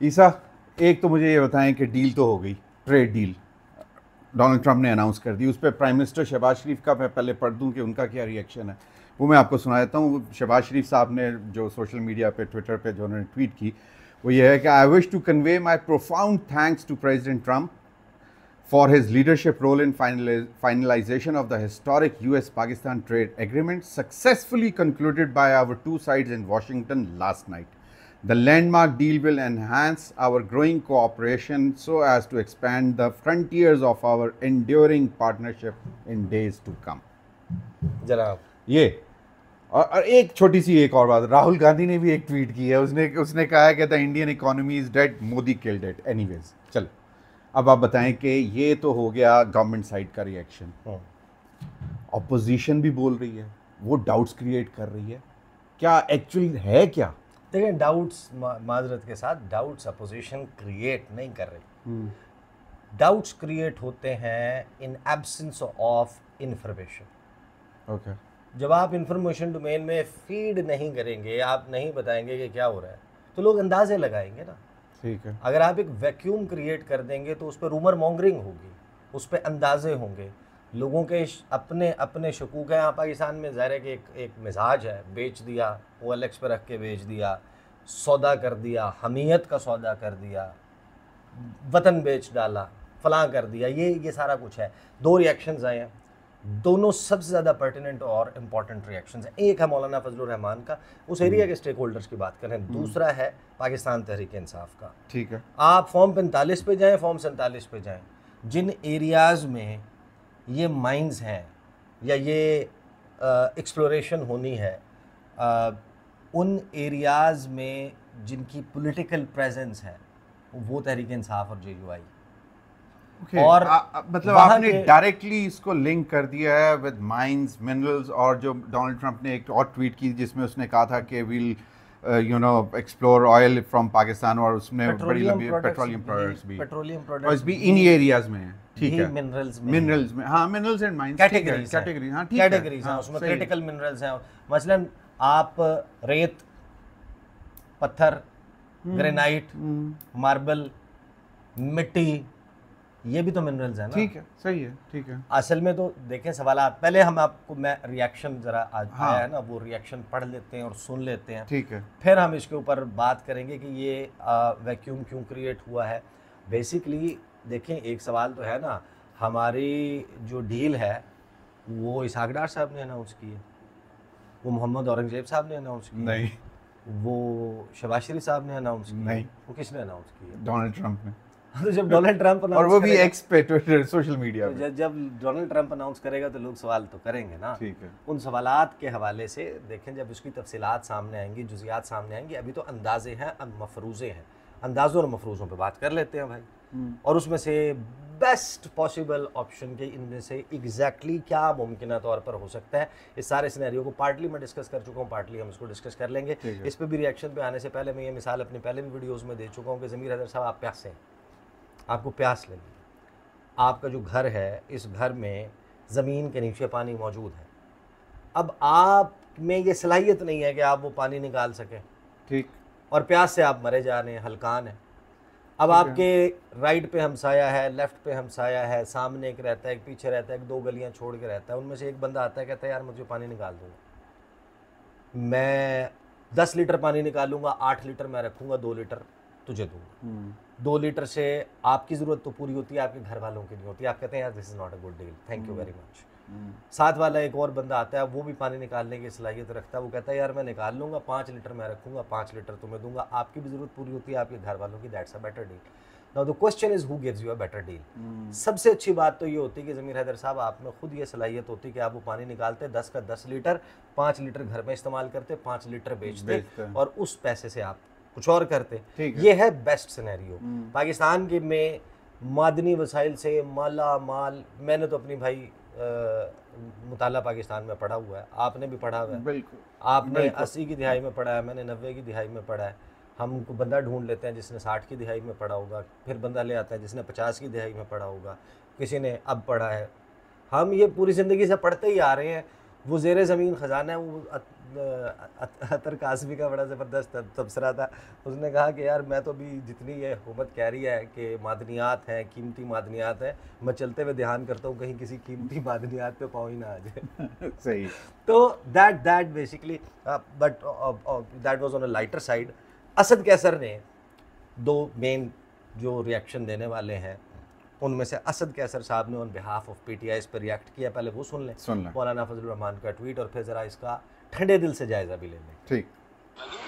ईसा, एक तो मुझे ये बताएं कि डील तो हो गई, ट्रेड डील डोनाल्ड ट्रंप ने अनाउंस कर दी। उस पर प्राइम मिनिस्टर शहबाज शरीफ का मैं पहले पढ़ दूं कि उनका क्या रिएक्शन है, वो मैं आपको सुना देता हूँ। शहबाज शरीफ साहब ने जो सोशल मीडिया पे, ट्विटर पे जो उन्होंने ट्वीट की, वो ये है कि I wish to convey my profound thanks to President Trump for his leadership role in finalization of the historic US-Pakistan trade agreement successfully concluded by our two sides in Washington last night. The landmark deal will enhance our growing cooperation so as to expand the frontiers of our enduring partnership in days to come. जनाब ये और एक छोटी सी एक और बात, राहुल गांधी ने भी एक ट्वीट की है, उसने कहा है कि the Indian economy is dead, Modi killed it. Anyways, चलो अब आप बताएं कि ये तो हो गया गवर्नमेंट साइड का रिएक्शन। ऑपोजिशन भी बोल रही है, वो डाउट्स क्रिएट कर रही है, क्या एक्चुअली है क्या? देखिए, डाउट्स, माजरत के साथ, डाउट्स अपोजिशन क्रिएट नहीं कर रही। डाउट्स क्रिएट होते हैं in absence of information. Okay, जब आप इंफॉर्मेशन डोमेन में फीड नहीं करेंगे, आप नहीं बताएंगे कि क्या हो रहा है, तो लोग अंदाजे लगाएंगे ना। ठीक है। अगर आप एक वैक्यूम क्रिएट कर देंगे तो उस पर रूमर मॉन्गरिंग होगी, उस पर अंदाजे होंगे, लोगों के अपने अपने शकूक हैं। यहाँ पाकिस्तान में ज़ाहिर है कि एक मिजाज है, बेच दिया, OLX पे रख के बेच दिया, सौदा कर दिया, हमीयत का सौदा कर दिया, वतन बेच डाला, फलां कर दिया, ये सारा कुछ है। दो रिएक्शंस आए हैं, दोनों सबसे ज़्यादा पर्टिनेंट और इम्पॉर्टेंट रिएक्शंस हैं। एक है मौलाना फजलुर रहमान का, उस एरिया के स्टेक होल्डर्स की बात करें। दूसरा है पाकिस्तान तहरीक इंसाफ का। ठीक है। आप फॉर्म 45 पे जाएं, फॉर्म 47 पे जाएं, जिन एरियाज़ में ये माइंस हैं या ये एक्सप्लोरेशन होनी है, उन एरियाज़ में जिनकी पॉलिटिकल प्रेजेंस है, वो तहरीक इंसाफ और JUI। Okay. और मतलब आपने डायरेक्टली इसको लिंक कर दिया है विद माइंस, मिनरल्स, और जो डोनाल्ड ट्रंप ने एक और ट्वीट की जिसमें उसने कहा था कि will explore oil from Pakistan, और उसमें बड़ी लंबी पेट्रोलियम प्रोडक्ट्स भी इन एरियाज में है। ठीक है, मिनरल्स में, हाँ, मिनरल्स एंड माइंस कैटेगरीज, हाँ, ठीक है, कैटेगरीज हैं, उसमें क्रिटिकल मिनरल्स हैं। मसलन आप रेत, पत्थर, ग्रेनाइट, मार्बल, मिट्टी, ये भी तो मिनरल्स है ना। ठीक है, सही है, ठीक है। असल में तो देखें सवालात, पहले हम आपको, मैं रिएक्शन जरा आज आया है ना, वो रिएक्शन पढ़ लेते हैं और सुन लेते हैं। ठीक है, फिर हम इसके ऊपर बात करेंगे कि ये वैक्यूम क्यों क्रिएट हुआ है। बेसिकली देखें, एक सवाल तो है ना, हमारी जो डील है वो इसहाक डार साहब ने अनाउंस की है, वो मोहम्मद औरंगजेब साहब ने अनाउंस की नहीं, वो शहबाज शरीफ साहब ने अनाउंस की नहीं, वो किसने अनाउंस की है? डोनाल्ड ट्रंप ने। तो जब डोनाल्ड ट्रंप और वो भी एक्स पे ट्विटर, सोशल मीडिया पे, जब डोनाल्ड ट्रंप अनाउंस करेगा तो लोग सवाल तो करेंगे ना। ठीक है। उन सवालात के हवाले से देखें, जब उसकी तफसीलात सामने आएंगी, जुजियात सामने आएंगी, अभी तो अंदाजे हैं, मफरूज़े हैं, अंदाज़ों और मफरूज़ों पे बात कर लेते हैं भाई। और उसमें से बेस्ट पॉसिबल ऑप्शन के इनमें से एग्जैक्टली क्या मुमकिन तौर पर हो सकता है, इस सारे सिनेरियो को पार्टली मैं डिस्कस कर चुका हूँ, पार्टली हम इसको डिस्कस कर लेंगे। इस पर भी रिएक्शन पे आने से पहले मैं ये मिसाल अपने पहले भी वीडियोज़ में दे चुका हूँ कि ज़मीर हैदर साहब, आप प्यासे हैं, आपको प्यास लगी, आपका जो घर है, इस घर में ज़मीन के नीचे पानी मौजूद है। अब आप में ये सलाहियत नहीं है कि आप वो पानी निकाल सकें, ठीक, और प्यास से आप मरे जा रहे हैं, हलकान है। अब आपके राइट पे हमसाया है, लेफ़्ट पे हमसाया है, सामने एक रहता है, एक पीछे रहता है, एक 2 गलियां छोड़ के रहता है। उनमें से एक बंदा आता है, कहता है यार मुझे पानी निकाल दूँगा, मैं 10 लीटर पानी निकालूंगा, 8 लीटर मैं रखूँगा, 2 लीटर तुझे दूँगा। 2 लीटर से आपकी ज़रूरत तो पूरी होती है, आपके घर वालों की नहीं होती। आप कहते हैं यार this is not a good deal, thank you very much. साथ वाला एक और बंदा आता है, वो भी पानी निकालने की सलाहियत रखता है, वो कहता है यार मैं निकाल लूँगा, 5 लीटर मैं रखूँगा, 5 लीटर तुम्हें दूंगा, आपकी भी ज़रूरत पूरी होती है, आपके घर वालों की। That's a better deal. Now the question is who gives you a better deal. सबसे अच्छी बात तो ये होती है कि ज़मीर हैदर साहब, आप में खुद ये सलाहियत होती है कि आप वो पानी निकालते, 10 का 10 लीटर, 5 लीटर घर में इस्तेमाल करते, 5 लीटर बेचते, और उस पैसे से आप कुछ और करते। ये है बेस्ट सिनेरियो। पाकिस्तान के में मादनी वसाइल से माला माल, मैंने तो अपनी भाई मुताला पाकिस्तान में पढ़ा हुआ है, आपने भी पढ़ा हुआ है, बिल्कुल, आपने 80 की दिहाई में पढ़ा है, मैंने 90 की दिहाई में पढ़ा है। हम को बंदा ढूंढ लेते हैं जिसने 60 की दिहाई में पढ़ा होगा, फिर बंदा ले आता है जिसने 50 की दिहाई में पढ़ा होगा, किसी ने अब पढ़ा है। हम ये पूरी ज़िंदगी से पढ़ते ही आ रहे हैं। वो ज़ेरे ज़मीन ख़जाना है, वो अतर कासमी का बड़ा ज़बरदस्त तबसरा था। उसने कहा कि यार मैं तो अभी जितनी ये हुकूमत कह रही है कि मादनियात हैं, कीमती मादनियात हैं, मैं चलते हुए ध्यान करता हूँ कहीं किसी कीमती मादनियात पे पाँव ही ना आ जाए। सही। तो that basically but that was on a lighter side. Asad Qaiser ने दो मेन जो रिएक्शन देने वाले हैं उनमें से असद कैसर साहब ने ऑन बिहाफ ऑफ पीटीआई इस पर रिएक्ट किया। पहले वो सुन लें मौलाना फजलुर रहमान का ट्वीट और फिर ज़रा इसका ठंडे दिल से जायज़ा भी ले लें। ठीक।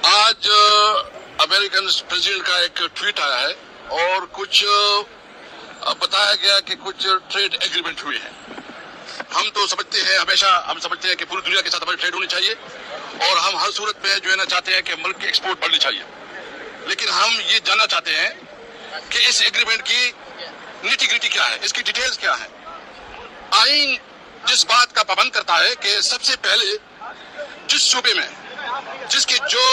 आज अमेरिकन प्रेसिडेंट का एक ट्वीट आया है और कुछ बताया गया कि कुछ ट्रेड एग्रीमेंट हुए हैं। हम तो समझते हैं, हमेशा हम समझते हैं कि पूरी दुनिया के साथ हमारी ट्रेड होनी चाहिए और हम हर सूरत में जो है ना चाहते हैं कि मुल्क की एक्सपोर्ट बढ़नी चाहिए। लेकिन हम ये जानना चाहते हैं कि इस एग्रीमेंट की निटी-ग्रिटी क्या है, इसकी डिटेल्स क्या है। आईन जिस बात का पाबंद करता है कि सबसे पहले जिस सूबे में जिसके जो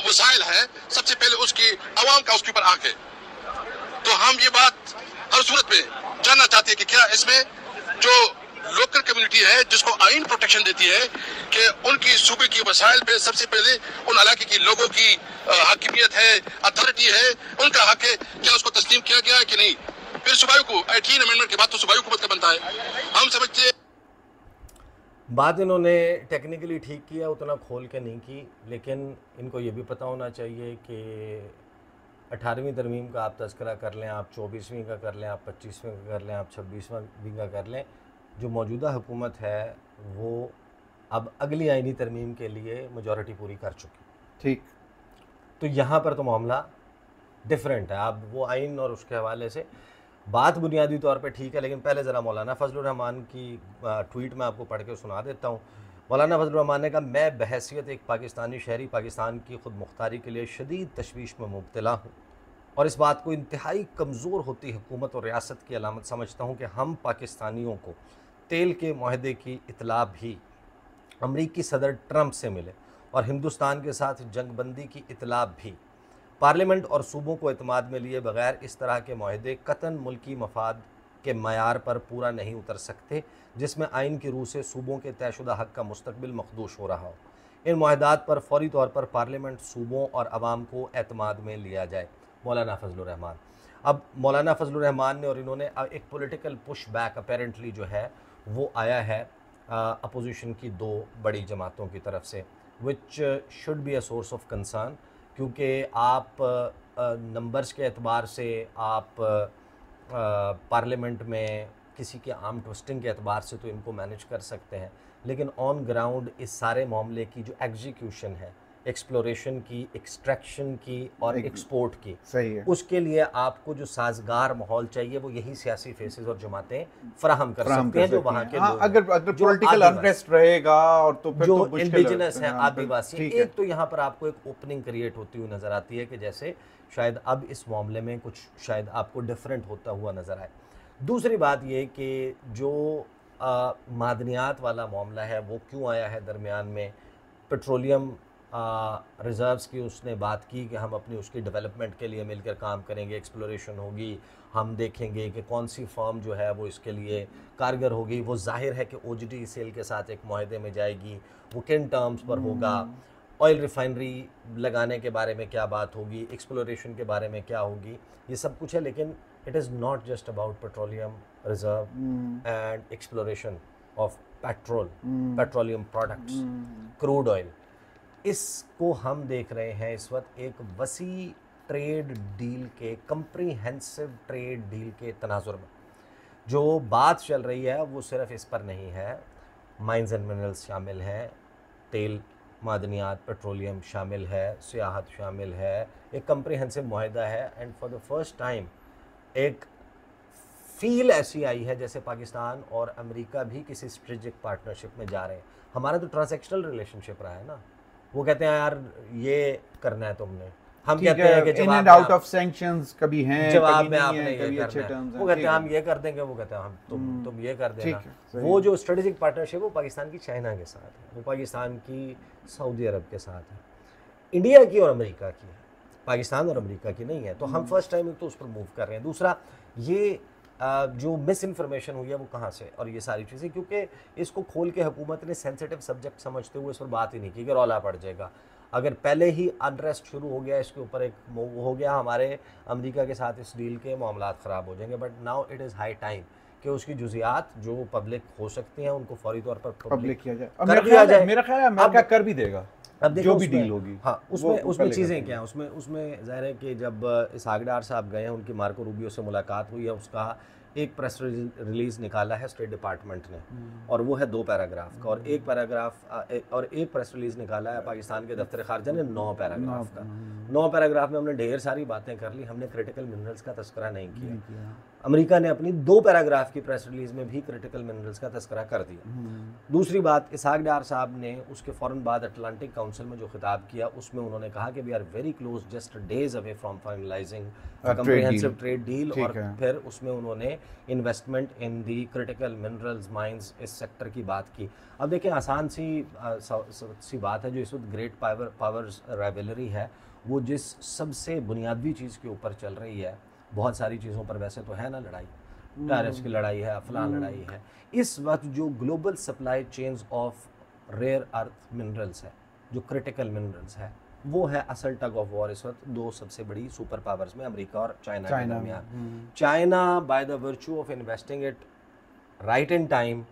वसाइल है सबसे पहले उसकी आवाम का उसके ऊपर हक है। तो हम ये बात हर सूरत में जानना चाहते हैं कि क्या इसमें जो लोकल कम्युनिटी है जिसको आइन प्रोटेक्शन देती है कि उनकी सूबे की वसाइल पे सबसे पहले उन इलाके के लोगों की हकीमियत है, अथॉरिटी है, उनका हक है, क्या उसको तस्लीम किया गया है कि नहीं। फिर सूबाई को 18 अमेंडमेंट के बाद तो सूबाई हुकूमत का बनता है। हम समझते हैं बात इन्होंने टेक्निकली ठीक किया, उतना खोल के नहीं की, लेकिन इनको ये भी पता होना चाहिए कि 18वीं तरमीम का आप तज़किरा कर लें, आप 24वीं का कर लें, आप 25वीं का कर लें, आप 26वीं का कर लें, जो मौजूदा हुकूमत है वो अब अगली आइनी तरमीम के लिए मेजॉरिटी पूरी कर चुकी। ठीक। तो यहाँ पर तो मामला डिफरेंट है। अब वो आइन और उसके हवाले से बात बुनियादी तौर पे ठीक है, लेकिन पहले ज़रा मौलाना फजलुर रहमान की ट्वीट में आपको पढ़ के सुना देता हूँ। मौलाना फजलुर रहमान ने कहा, मैं बहैसियत एक पाकिस्तानी शहरी पाकिस्तान की खुद मुख्तारी के लिए शदीद तशवीश में मुब्तला हूँ और इस बात को इंतहाई कमज़ोर होती हुकूमत और रियासत की अलामत समझता हूँ कि हम पाकिस्तानियों को तेल के माहदे की इतला भी अमरीकी सदर ट्रंप से मिले और हिंदुस्तान के साथ जंगबंदी की इतला भी। पार्लियामेंट और सूबों को एतमाद में लिए बगैर इस तरह के माहदे कतन मुल्की मफाद के मयार पर पूरा नहीं उतर सकते जिसमें आइन की रूह से सूबों के तयशुदा हक़ का मुस्तकबिल मखदूश हो रहा हो। इन माहदात पर फौरी तौर पर पार्लियामेंट, सूबों और अवाम को एतमाद में लिया जाए। मौलाना फजलुर रहमान। अब मौलाना फजलुर रहमान ने और इन्होंने एक पॉलिटिकल पुश बैक अपेरेंटली जो है वो आया है अपोजिशन की दो बड़ी जमातों की तरफ से, which should be a source of concern, क्योंकि आप नंबर्स के एतबार से आप पार्लियामेंट में किसी के आर्म ट्विस्टिंग के एतबार से तो इनको मैनेज कर सकते हैं, लेकिन ऑन ग्राउंड इस सारे मामले की जो एग्जीक्यूशन है, एक्सप्लोरेशन की, एक्सट्रैक्शन की और एक्सपोर्ट की, सही है, उसके लिए आपको जो साजगार माहौल चाहिए वो यही सियासी फेसेस और जमातें फराहम कर सकते हैं जो वहाँ के लोग, अगर पॉलिटिकल अनरेस्ट रहेगा और तो फिर जो तो इंडिजिनस है, आदिवासी। एक तो यहाँ पर आपको एक ओपनिंग क्रिएट होती हुई नज़र आती है कि जैसे शायद अब इस मामले में कुछ शायद आपको डिफरेंट होता हुआ नज़र आए। दूसरी बात ये कि जो मादनियात वाला मामला है वो क्यों आया है दरमियान में, पेट्रोलियम रिज़र्व्स की उसने बात की कि हम अपनी उसकी डेवलपमेंट के लिए मिलकर काम करेंगे, एक्सप्लोरेशन होगी, हम देखेंगे कि कौन सी फर्म जो है वो इसके लिए कारगर होगी। वो जाहिर है कि OGT सेल के साथ एक माहदे में जाएगी, वो किन टर्म्स पर होगा, ऑयल रिफाइनरी लगाने के बारे में क्या बात होगी, एक्सप्लोरेशन के बारे में क्या होगी, ये सब कुछ है। लेकिन it is not just about petroleum reserve and exploration of petroleum products, crude oil. इसको हम देख रहे हैं इस वक्त एक वसी ट्रेड डील के, कंप्रीहेंसिव ट्रेड डील के तनाजुर में। जो बात चल रही है वो सिर्फ इस पर नहीं है, माइंस एंड मिनरल्स शामिल हैं, तेल, मादनियात, पेट्रोलियम शामिल है, सियाहत शामिल है, एक कंप्रीहेंसिव मुआहदा है। And for the first time एक फील ऐसी आई है जैसे पाकिस्तान और अमेरिका भी किसी स्ट्रेटेजिक पार्टनरशिप में जा रहे हैं। हमारा तो ट्रांसैक्शनल रिलेशनशिप रहा है ना, वो कहते हैं यार ये करना है तुमने, हम कहते हैं कि in and out of sanctions कभी हैं, जवाब कभी में नहीं आपने है, ये कभी करना अच्छे है, टर्म्स वो कहते हैं हम ये कर देंगे, वो कहते हैं हम तुम ये कर देना। वो जो स्ट्रेटेजिक पार्टनरशिप वो पाकिस्तान की चाइना के साथ है, वो पाकिस्तान की सऊदी अरब के साथ है, इंडिया की और अमेरिका की है, पाकिस्तान और अमेरिका की नहीं है। तो हम फर्स्ट टाइम तो उस पर मूव कर रहे हैं। दूसरा ये जो मिस इन्फॉर्मेशन हुई है वो कहाँ से, और ये सारी चीज़ें, क्योंकि इसको खोल के हुकूमत ने सेंसिटिव सब्जेक्ट समझते हुए इस पर बात ही नहीं की कि रौला पड़ जाएगा। अगर पहले ही अनरेस्ट शुरू हो गया, इसके ऊपर एक हो गया हमारे अमेरिका के साथ इस डील के मामलात ख़राब हो जाएंगे। But now it is high time कि उसकी जुजियात जो पब्लिक हो सकती हैं उनको फौरी तौर पर पब्लिक किया जाए। मेरा ख्याल है अमेरिका कर भी देगा अब जो भी डील होगी। हाँ, उसमें चीज़ें क्या हैं, उसमें ज़ाहिर है कि जब इसहाक डार साहब गए हैं, उनकी मार्को रूबियो से मुलाकात हुई है, उसका एक प्रेस रिलीज़ निकाला है स्टेट डिपार्टमेंट ने, और वो है 2 पैराग्राफ का, और एक प्रेस रिलीज़ निकाला है पाकिस्तान के दफ्तर खारजा ने 9 पैराग्राफ का। 9 पैराग्राफ में हमने ढेर सारी बातें कर ली, हमने क्रिटिकल मिनरल्स का तस्करा नहीं किया। अमेरिका ने अपनी 2 पैराग्राफ की प्रेस रिलीज़ में भी क्रिटिकल मिनरल्स का तस्करा कर दिया। दूसरी बात, इसहाक डार साहब ने उसके फ़ौरन बाद अटलांटिक काउंसिल में जो खिताब किया उसमें उन्होंने कहा कि we are very close, just days away from finalising comprehensive trade deal, और फिर उसमें उन्होंने investment in the critical minerals mines इस सेक्टर की बात की। अब देखें, आसान सी बात है, जो इस वक्त ग्रेट पावर्स राइवलरी है वो जिस सबसे बुनियादी चीज़ के ऊपर चल रही है, बहुत सारी चीज़ों पर वैसे तो है ना लड़ाई, टैरिफ्स की लड़ाई है, फलां लड़ाई है, इस वक्त जो global supply chains of rare earth minerals है, जो क्रिटिकल मिनरल्स है, वो है असल टग ऑफ वॉर इस वक्त 2 सबसे बड़ी सुपर पावर्स में, अमेरिका और चाइना के दरमियान। China by the virtue of investing it right in time,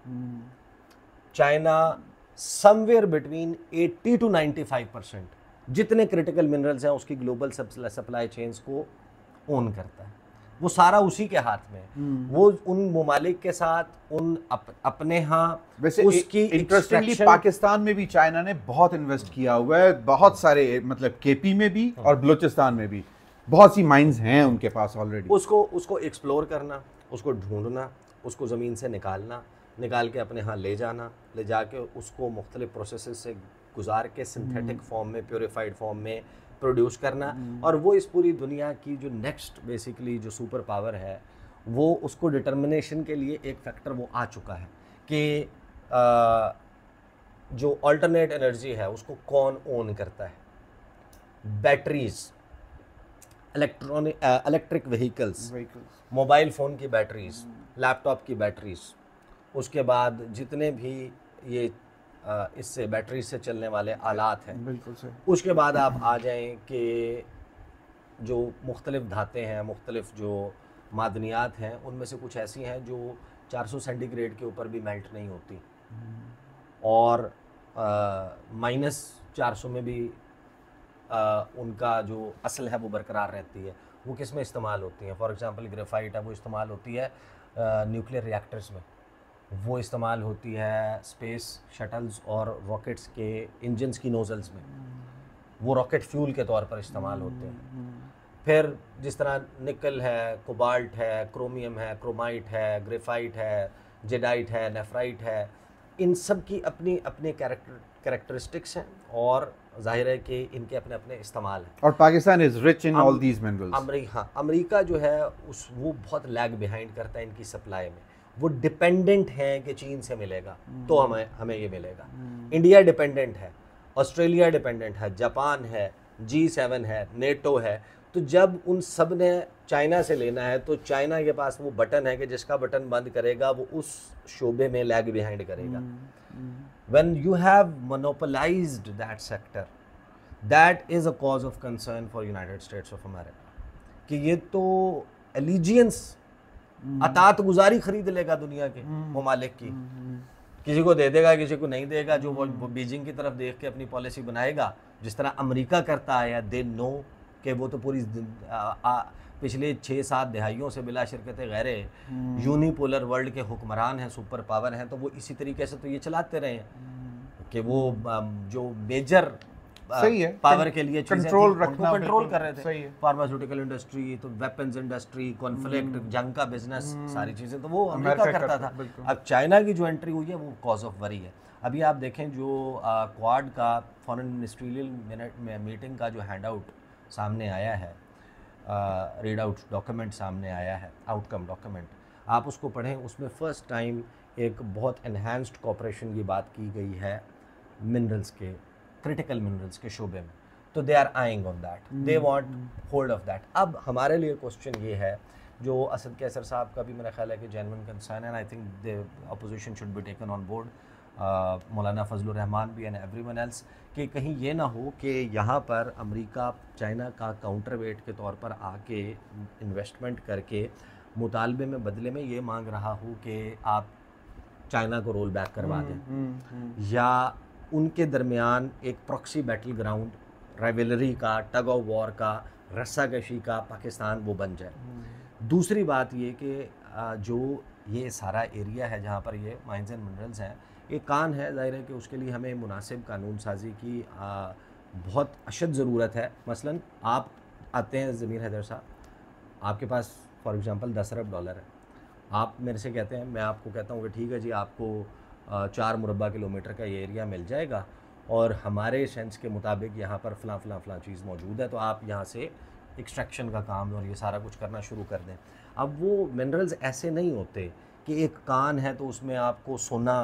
China somewhere between 80 to 95% जितने क्रिटिकल मिनरल्स हैं उसकी ग्लोबल सप्लाई चेन्स को ओन करता है, वो सारा उसी के हाथ में है। वो उन ममालिक के साथ अपने यहाँ, वैसे उसकी इंटरेस्टिंगली पाकिस्तान में भी चाइना ने बहुत इन्वेस्ट किया हुआ है, बहुत सारे, मतलब केपी में भी और बलूचिस्तान में भी बहुत सी माइंस हैं उनके पास ऑलरेडी। उसको एक्सप्लोर करना, उसको ढूंढना, उसको ज़मीन से निकाल के अपने यहाँ ले जाके उसको मुख्तलिफ प्रोसेसेस से गुजार के सिंथेटिक फॉर्म में, प्योरीफाइड फॉर्म में प्रोड्यूस करना, और वो इस पूरी दुनिया की जो नेक्स्ट बेसिकली जो सुपर पावर है, वो उसको डिटर्मिनेशन के लिए एक फैक्टर वो आ चुका है कि जो अल्टरनेट एनर्जी है उसको कौन ओन करता है। Batteries, electric vehicles, mobile phone की बैटरीज, लैपटॉप की बैटरीज, उसके बाद जितने भी ये इससे बैटरी से चलने वाले आलात हैं, बिल्कुल सही। उसके बाद आप आ जाएं कि जो मुख्तलिफ धातें हैं, मुख्तलिफ जो मादनियात हैं, उनमें से कुछ ऐसी हैं जो 400 सेंटीग्रेड के ऊपर भी मेल्ट नहीं होती, और -400 में भी उनका जो असल है वो बरकरार रहती है। वो किस में इस्तेमाल होती हैं? फॉर एग्जांपल ग्रेफाइट है, वो इस्तेमाल होती है न्यूक्लियर रिएक्टर्स में, वो इस्तेमाल होती है स्पेस शटल्स और रॉकेट्स के इंजन्स की नोजल्स में, वो रॉकेट फ्यूल के तौर पर इस्तेमाल होते हैं। फिर जिस तरह निकल है, कोबाल्ट है, क्रोमियम है, क्रोमाइट है, ग्रेफाइट है, जेडाइट है, नेफ्राइट है, इन सब की अपनी अपने कैरेक्टरिस्टिक्स हैं, और जाहिर है कि इनके अपने अपने इस्तेमाल हैं। और Pakistan is rich in all these minerals. America जो है वो बहुत लैग बिहाइंड करता है इनकी सप्लाई में। वो डिपेंडेंट है कि चीन से मिलेगा तो हमें ये मिलेगा। इंडिया डिपेंडेंट है, ऑस्ट्रेलिया डिपेंडेंट है, जापान है, G7 है, नेटो है। तो जब उन सब ने चाइना से लेना है तो चाइना के पास वो बटन है कि जिसका बटन बंद करेगा वो उस शोबे में लैग बिहाइंड करेगा। When you have monopolized that sector, that is a cause of concern for United States of America, कि ये तो allegiance, अतात गुजारी खरीद लेगा दुनिया के ममालिक की, किसी को दे देगा, किसी को नहीं देगा, जो वो बीजिंग की तरफ देख के अपनी पॉलिसी बनाएगा, जिस तरह अमेरिका करता है। दे नो कि वो तो पूरी पिछले 6-7 दहाइयों से बिला शिरकत गैरे यूनिपोलर वर्ल्ड के हुक्मरान हैं, सुपर पावर हैं, तो वो इसी तरीके से तो ये चलाते रहे हैं कि वो जो मेजर सही है पावर के लिए कंट्रोल रखना, कंट्रोल कर रहे थे। फार्मास्यूटिकल इंडस्ट्री, तो वेपन्स इंडस्ट्री, कॉन्फ्लिक्ट, जंग का बिजनेस, सारी चीज़ें तो वो अमेरिका करता था। अब चाइना की जो एंट्री हुई है वो कॉज ऑफ वरी है। अभी आप देखें जो क्वाड का फॉरेन मिनिस्ट्रियल मीटिंग का जो हैंड आउट सामने आया है, रीड आउट डॉक्यूमेंट सामने आया है, आउटकम डॉक्यूमेंट, आप उसको पढ़ें। उसमें फ़र्स्ट टाइम एक बहुत एनहांस्ड कोऑपरेशन की बात की गई है मिनरल्स के, क्रिटिकल मिनरल्स के शोबे में। तो they are eyeing on that, they want hold of that. अब हमारे लिए क्वेश्चन ये है जो असद कैसर साहब का भी मेरा ख्याल है कि जेन्युइन कंसर्न है, I think the opposition should be taken on board, मौलाना फजलुर रहमान भी एंड एवरीवन एल्स, कि कहीं ये ना हो कि यहाँ पर अमेरिका चाइना का काउंटर वेट के तौर पर आके इन्वेस्टमेंट करके मुतालबे में बदले में ये मांग रहा हो कि आप चाइना को रोल बैक करवा दें, या उनके दरमियान एक प्रॉक्सी बैटल ग्राउंड, राइवलरी का, टग ऑफ वॉर का, रस्साकशी का पाकिस्तान वो बन जाए। दूसरी बात ये कि जो ये सारा एरिया है जहाँ पर ये माइंस एंड मिनरल्स हैं, एक कान है, जाहिर है कि उसके लिए हमें मुनासिब कानून साजी की बहुत अशद ज़रूरत है। मसलन आप आते हैं ज़मीर हैदर साहब, आपके पास फॉर एग्ज़ाम्पल 10 अरब डॉलर है, आप मेरे से कहते हैं, मैं आपको कहता हूँ कि ठीक है जी, आपको 4 मुरबा किलोमीटर का ये एरिया मिल जाएगा और हमारे सेंस के मुताबिक यहाँ पर फ़लाँ चीज़ मौजूद है, तो आप यहाँ से एक्सट्रैक्शन का काम और ये सारा कुछ करना शुरू कर दें। अब वो मिनरल्स ऐसे नहीं होते कि एक कान है तो उसमें आपको सोना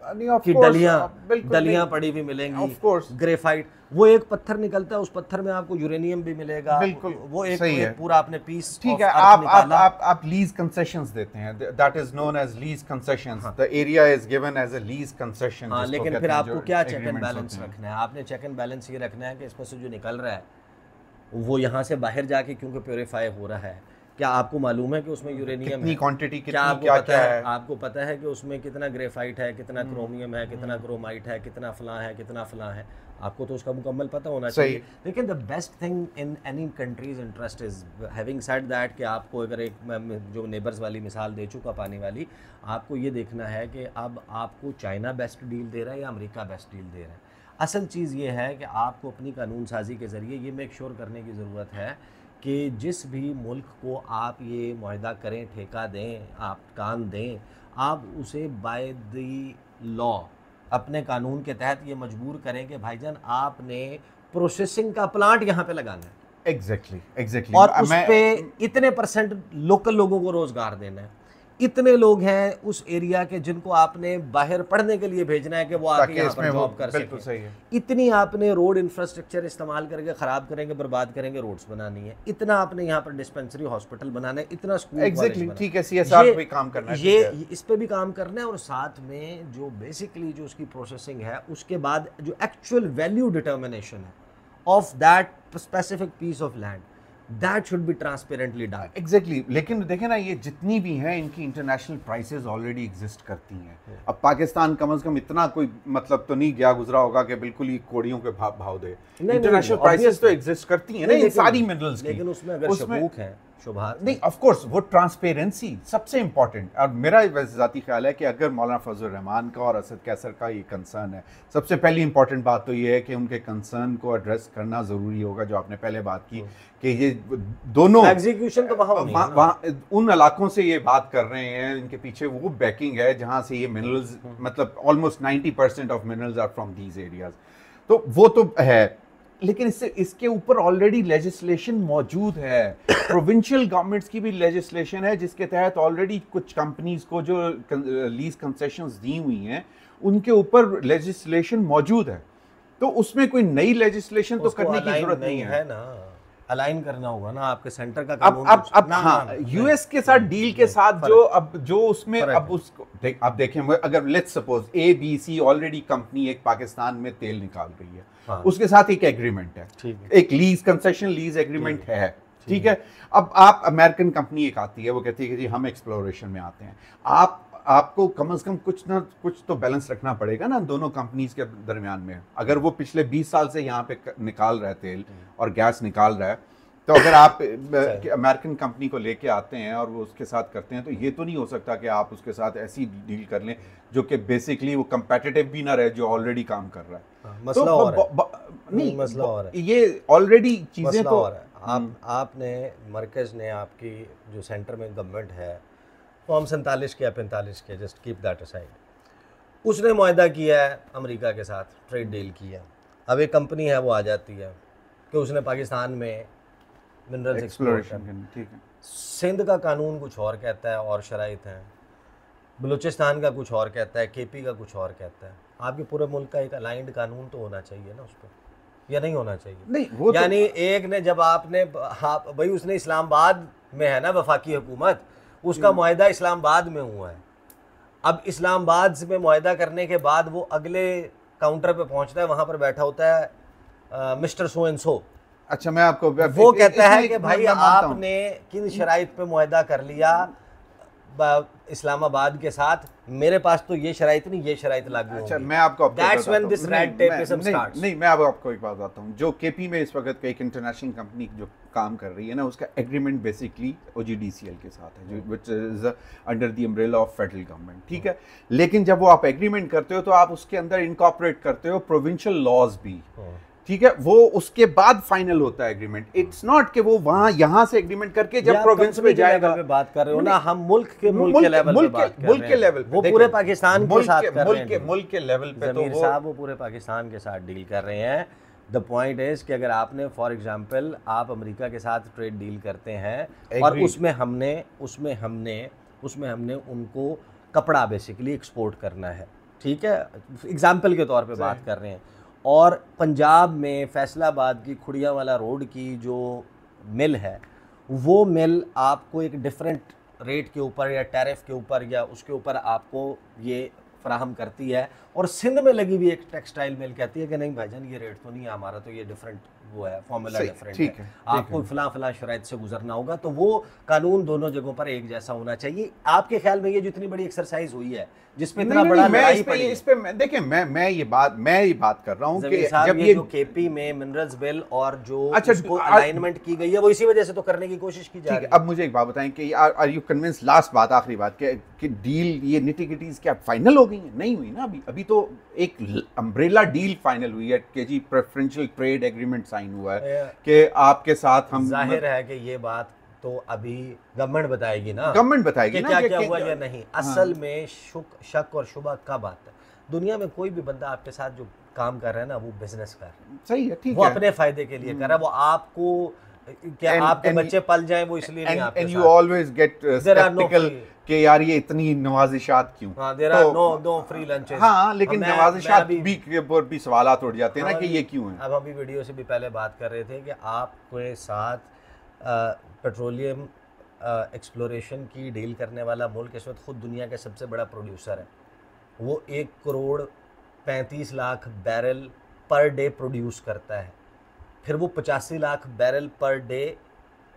की डलियां पड़ी हुई मिलेंगी, ग्रेफाइट, वो एक पत्थर निकलता है, उस पत्थर में आपको यूरेनियम भी मिलेगा, बिल्कुल वो एक पूरा आपने पीस, ठीक है, आप लीज कंसेशंस देते हैं, that is known as lease concessions, the area is given as a lease concession. हाँ, लेकिन फिर आपको क्या चेक एंड बैलेंस रखना है? आपने चेक एंड बैलेंस ये रखना है कि इसमें से जो निकल रहा है वो यहाँ से बाहर जाके क्योंकि प्योरीफाई हो रहा है, क्या आपको मालूम है कि उसमें यूरेनियम कितनी क्वांटिटी, क्या आपको पता है कि उसमें कितना ग्रेफाइट है, कितना क्रोमियम है, कितना क्रोमाइट है, कितना फलां है, कितना फलां है, आपको तो उसका मुकम्मल पता होना चाहिए। लेकिन the best thing in any countries interest is, having said that, कि आपको अगर एक जो नेबर्स वाली मिसाल दे चुका पानी वाली, आपको ये देखना है कि अब आपको चाइना बेस्ट डील दे रहा है या अमेरिका बेस्ट डील दे रहा है। असल चीज़ ये है कि आपको अपनी कानून साजी के ज़रिए ये मेक श्योर करने की ज़रूरत है कि जिस भी मुल्क को आप ये मुआहदा करें, ठेका दें, आप कान दें, आप उसे बाय द लॉ अपने कानून के तहत ये मजबूर करें कि भाईजान आपने प्रोसेसिंग का प्लांट यहाँ पे लगाना है। एग्जैक्टली और उस पे इतने % लोकल लोगों को रोजगार देना है। इतने लोग हैं उस एरिया के जिनको आपने बाहर पढ़ने के लिए भेजना है कि वो आके यहाँ पर जॉब कर सकें। इतनी आपने रोड इंफ्रास्ट्रक्चर इस्तेमाल करके ख़राब करेंगे, बर्बाद करेंगे, रोड्स बनानी है, इतना आपने यहाँ पर डिस्पेंसरी हॉस्पिटल बनाना है, इतना स्कूल, एग्जैक्टली, ठीक है, CSR पे काम करना है, ये इस पे भी काम करना है, और साथ में जो बेसिकली जो उसकी प्रोसेसिंग है, उसके बाद जो एक्चुअल वैल्यू डिटर्मिनेशन है of that specific piece of land, that should be transparently done. Exactly. लेकिन देखें ना, ये जितनी भी हैं इनकी इंटरनेशनल प्राइसेस ऑलरेडी एग्जिस्ट करती हैं। अब पाकिस्तान कम से कम इतना कोई मतलब तो नहीं गया गुजरा होगा कि बिल्कुल ही कोड़ियों के भाव दे। इंटरनेशनल प्राइसेस तो एग्जिस्ट करती हैं ना इन सारी मिनरल्स की, लेकिन उसमें अगर शकूक है, शुबहात नहीं, ऑफ कोर्स वो ट्रांसपेरेंसी सबसे इंपॉर्टेंट। और मेरा ज़ाती ख्याल है कि अगर मौलाना फजलुर रहमान का और असद कैसर का ये कंसर्न है, सबसे पहली इंपॉर्टेंट बात तो ये है कि उनके कंसर्न को एड्रेस करना ज़रूरी होगा, जो आपने पहले बात की कि ये दोनों एग्जीक्यूशन तो वहाँ उन इलाकों से ये बात कर रहे हैं, इनके पीछे वो बैकिंग है जहाँ से ये मिनरल्स, मतलब almost 90% of minerals are from these areas, तो वो तो है। लेकिन इसके ऊपर ऑलरेडी लेजिस्लेशन मौजूद है, प्रोविंशियल गवर्नमेंट्स की भी लेजिस्लेशन है जिसके तहत ऑलरेडी कुछ कंपनीज को जो लीज कंसेशंस दी हुई हैं उनके ऊपर लेजिस्लेशन मौजूद है, तो उसमें कोई नई लेजिस्लेशन तो करने की जरूरत नहीं है ना, अलाइन करना होगा ना आपके सेंटर का कानून। अब हाँ, यूएस के साथ डील के साथ जो उसमें अब उसको आप देखें, अगर let's suppose ABC already company एक पाकिस्तान में तेल निकाल रही है, हाँ, उसके साथ एक एग्रीमेंट है, एक लीज कंसेशन लीज एग्रीमेंट है, ठीक है। अब आप अमेरिकन कंपनी एक आती है, वो कहती है कि जी हम एक्सप्लोरेशन में आते हैं, आपको कम से कम कुछ ना कुछ तो बैलेंस रखना पड़ेगा ना दोनों कंपनीज के दरमियान में। अगर वो पिछले 20 साल से यहाँ पे निकाल रहा है तेल और गैस निकाल रहा है, तो अगर आप अमेरिकन कंपनी को लेके आते हैं और वो उसके साथ करते हैं, तो ये तो नहीं हो सकता कि आप उसके साथ ऐसी डील कर लें जो कि बेसिकली वो कंपेटिटिव भी ना रहे जो ऑलरेडी काम कर रहा है। मसला और नहीं, मसला और है, ये ऑलरेडी चीजें तो आपने मरकज ने आपकी जो सेंटर में गवर्नमेंट है वो हम 47 के या 45 के, जस्ट कीप दैट असाइड, उसने मुआहदा किया है अमेरिका के साथ, ट्रेड डील किया। अब एक कंपनी है वो आ जाती है कि उसने पाकिस्तान में मिनरल्स एक्सप्लोरेशन, ठीक है, सिंध का कानून कुछ और कहता है और शराइत हैं, बलूचिस्तान का कुछ और कहता है, KP का कुछ और कहता है। आपके पूरे मुल्क का एक अलाइंड कानून तो होना चाहिए ना उस पर, या नहीं होना चाहिए? नहीं, वो यानी एक ने जब आपने, हाँ भाई, उसने इस्लामाबाद में है ना वफाकी हुकूमत, उसका मुआहदा इस्लामाबाद में हुआ है। अब इस्लामाबाद में मुआहदा करने के बाद वो अगले काउंटर पे पहुंचता है, वहां पर बैठा होता है मिस्टर सो एंड सो। अच्छा, मैं आपको वो कहता है कि भाई आपने किन शराइत पे मुआहदा कर लिया इस्लामाबाद के साथ, मेरे पास तो ये शराइत नहीं, ये शराइत लागू होगी। अच्छा, मैं आपको That's when this red tapeism starts. नहीं, मैं अब आपको एक बात बताता हूँ। जो केपी में इस वक्त एक इंटरनेशनल कंपनी जो काम कर रही है ना, उसका एग्रीमेंट बेसिकली OGDCL के साथ है, जो which is under the umbrella of federal government, ठीक है। लेकिन जब वो आप एग्रीमेंट करते हो तो आप उसके अंदर इनकॉर्पोरेट करते हो प्रोविंशियल लॉज भी, ठीक है। वो उसके बाद फाइनल होता है एग्रीमेंट। इट्स नॉट कि वो वहां यहां से एग्रीमेंट करके जब प्रोविंस में जाएगा। पे बात कर रहे हो ना, हम मुल्क के लेवल पे बात कर रहे हैं। मुल्क के लेवल पे वो पूरे पाकिस्तान के साथ कर रहे हैं। मुल्क के लेवल पे तो साहब वो पूरे पाकिस्तान के साथ डील कर रहे हैं। द पॉइंट इज कि अगर आपने फॉर एग्जांपल आप अमेरिका के साथ ट्रेड डील करते हैं और उसमें हमने उनको कपड़ा बेसिकली एक्सपोर्ट करना है, ठीक है, एग्जांपल के तौर पे बात कर रहे हैं, और पंजाब में फैसलाबाद की खुड़ियावाला रोड की जो मिल है, वो मिल आपको एक डिफरेंट रेट के ऊपर या टैरिफ के ऊपर या उसके ऊपर आपको ये फराहम करती है, और सिंध में लगी हुई एक टेक्सटाइल मिल कहती है कि नहीं भाईजान ये रेट तो नहीं है हमारा, तो ये डिफरेंट वो है, फॉर्मूला डिफरेंट है, आपको फलां शराइत से गुजरना होगा। तो वो कानून दोनों जगहों पर एक जैसा होना चाहिए। आपके ख्याल में ये जितनी बड़ी एक्सरसाइज हुई है, जिसमें इतना बड़ा लड़ाई पड़ी, इस पे देखिए मैं ये बात कर रहा हूँ कि जब ये जो केपी में मिनरल्स बिल और जो उसको अलाइनमेंट की गई है, वो इसी वजह से तो करने की कोशिश की जा रही है। अब मुझे एक बात बताएं कि आर यू कन्विंस, लास्ट बात, आखिरी बात, कि डील ये निटी-गिटीज क्या फाइनल हो गई है? नहीं हुई ना अभी तो एक अम्ब्रेला डील फाइनल हुई है कि जी प्रेफरेंशियल ट्रेड एग्रीमेंट साइन हुआ है कि आपके साथ हम, जाहिर है कि ये बात तो अभी गवर्नमेंट बताएगी ना, गवर्नमेंट बताएगी कि क्या हुआ या नहीं। असल में शक और शुबा कब आता है? दुनिया में कोई भी बंदा आपके साथ जो काम कर रहा है ना, वो बिजनेस कर रहा है, सही है, ठीक है, वो अपने फायदे के लिए कर रहा है, वो आपको क्या आपके बच्चे पल जाएं वो इसलिए नहीं आपके साथ। And you always get sceptical कि यार ये इतनी नवाजिशात क्यों? हाँ, there are no free lunches. हाँ, लेकिन नवाजिशात भी सवालात उठ जाते हैं ना कि ये क्यों है। अब हम भी वीडियो से भी पहले बात कर रहे थे कि आपके साथ पेट्रोलियम एक्सप्लोरेशन की डील करने वाला मुल्क इस वक्त खुद दुनिया का सबसे बड़ा प्रोड्यूसर है। वो 1,35,00,000 बैरल पर डे प्रोड्यूस करता है, फिर वो 85,00,000 बैरल पर डे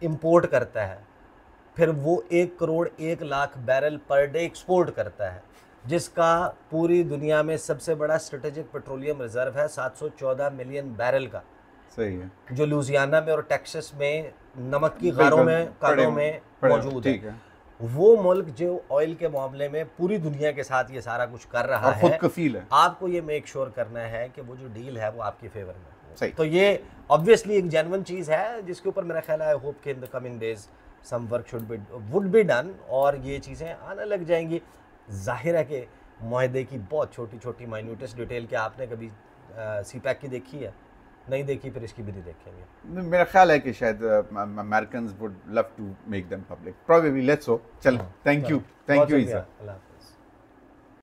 इंपोर्ट करता है, फिर वो 1,01,00,000 बैरल पर डे एक्सपोर्ट करता है, जिसका पूरी दुनिया में सबसे बड़ा स्ट्रेटेजिक पेट्रोलियम रिजर्व है 714 मिलियन बैरल का, सही है, जो लुजियाना में और टेक्सास में नमक की गारों में कानों में मौजूद है। वो मुल्क जो ऑयल के मामले में पूरी दुनिया के साथ ये सारा कुछ कर रहा है, खुद कफील है, आपको ये मेक श्योर करना है कि वो जो डील है वो आपके फेवर में हो। तो ये ऑब्वियसली एक जेन्युइन चीज़ है जिसके ऊपर मेरा ख्याल है, आई होप कि in the coming days some work would be done और ये चीज़ें आने लग जाएंगी। जाहिर है कि मुआहदे की बहुत छोटी छोटी माइन्यूटेस्ट डिटेल क्या आपने कभी सीपैक की देखी है? नहीं देखी, फिर इसकी भी नहीं देखेंगे। मेरा ख्याल है कि शायद Americans would love to make them public, probably, let's हो। चलो, थैंक यू।